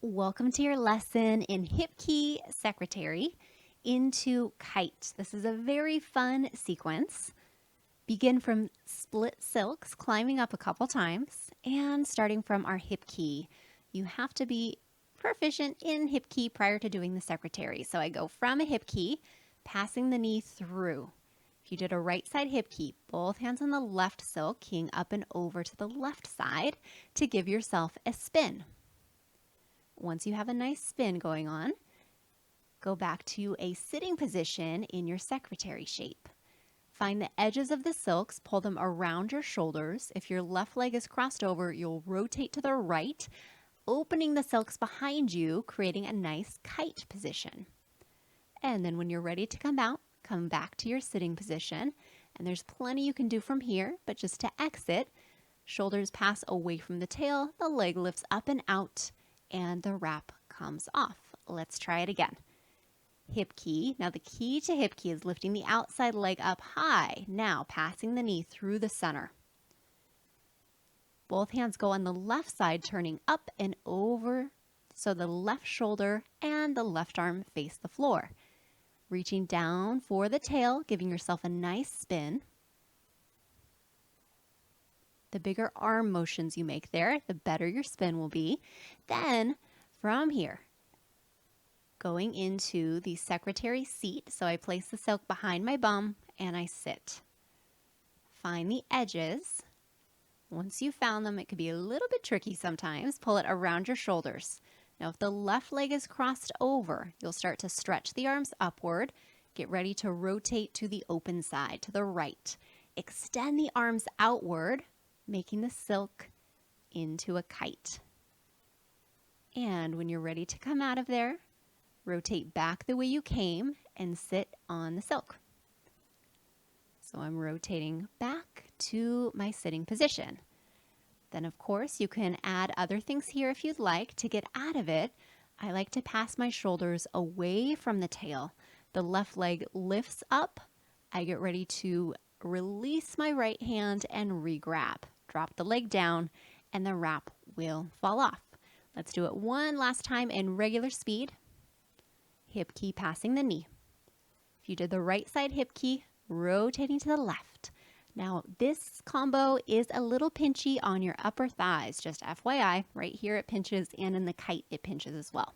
Welcome to your lesson in Hip Key Secretary into Kite. This is a very fun sequence. Begin from split silks, climbing up a couple times, and starting from our hip key. You have to be proficient in hip key prior to doing the secretary. So I go from a hip key, passing the knee through. If you did a right side hip key, both hands on the left silk, keying up and over to the left side to give yourself a spin. Once you have a nice spin going on, go back to a sitting position in your secretary shape. Find the edges of the silks, pull them around your shoulders. If your left leg is crossed over, you'll rotate to the right, opening the silks behind you, creating a nice kite position. And then when you're ready to come out, come back to your sitting position. And there's plenty you can do from here, but just to exit, shoulders pass away from the tail, the leg lifts up and out, and the wrap comes off. Let's try it again. Hip key. Now the key to hip key is lifting the outside leg up high. Now passing the knee through the center. Both hands go on the left side, turning up and over so the left shoulder and the left arm face the floor. Reaching down for the tail, giving yourself a nice spin. The bigger arm motions you make there, the better your spin will be. Then from here, going into the secretary seat. So I place the silk behind my bum and I sit. Find the edges. Once you've found them, it could be a little bit tricky sometimes. Pull it around your shoulders. Now if the left leg is crossed over, you'll start to stretch the arms upward. Get ready to rotate to the open side, to the right. Extend the arms outward, making the silk into a kite. And when you're ready to come out of there, rotate back the way you came and sit on the silk. So I'm rotating back to my sitting position. Then of course you can add other things here if you'd like. To get out of it, I like to pass my shoulders away from the tail. The left leg lifts up. I get ready to release my right hand and re-grab. Drop the leg down and the wrap will fall off. Let's do it one last time in regular speed. Hip key passing the knee. If you did the right side hip key, rotating to the left. Now this combo is a little pinchy on your upper thighs, just FYI. Right here it pinches and in the kite it pinches as well.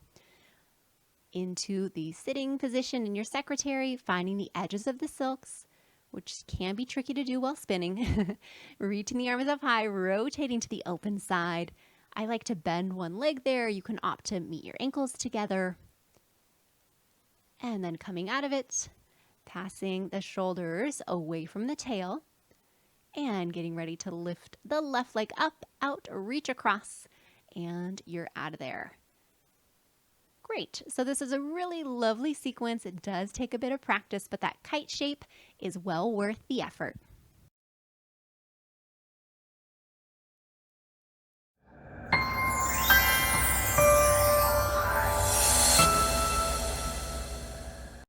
Into the sitting position in your secretary, finding the edges of the silks, which can be tricky to do while spinning. Reaching the arms up high, rotating to the open side. I like to bend one leg there. You can opt to meet your ankles together. And then coming out of it, passing the shoulders away from the tail and getting ready to lift the left leg up, out, reach across, and you're out of there. Great. So this is a really lovely sequence. It does take a bit of practice, but that kite shape is well worth the effort.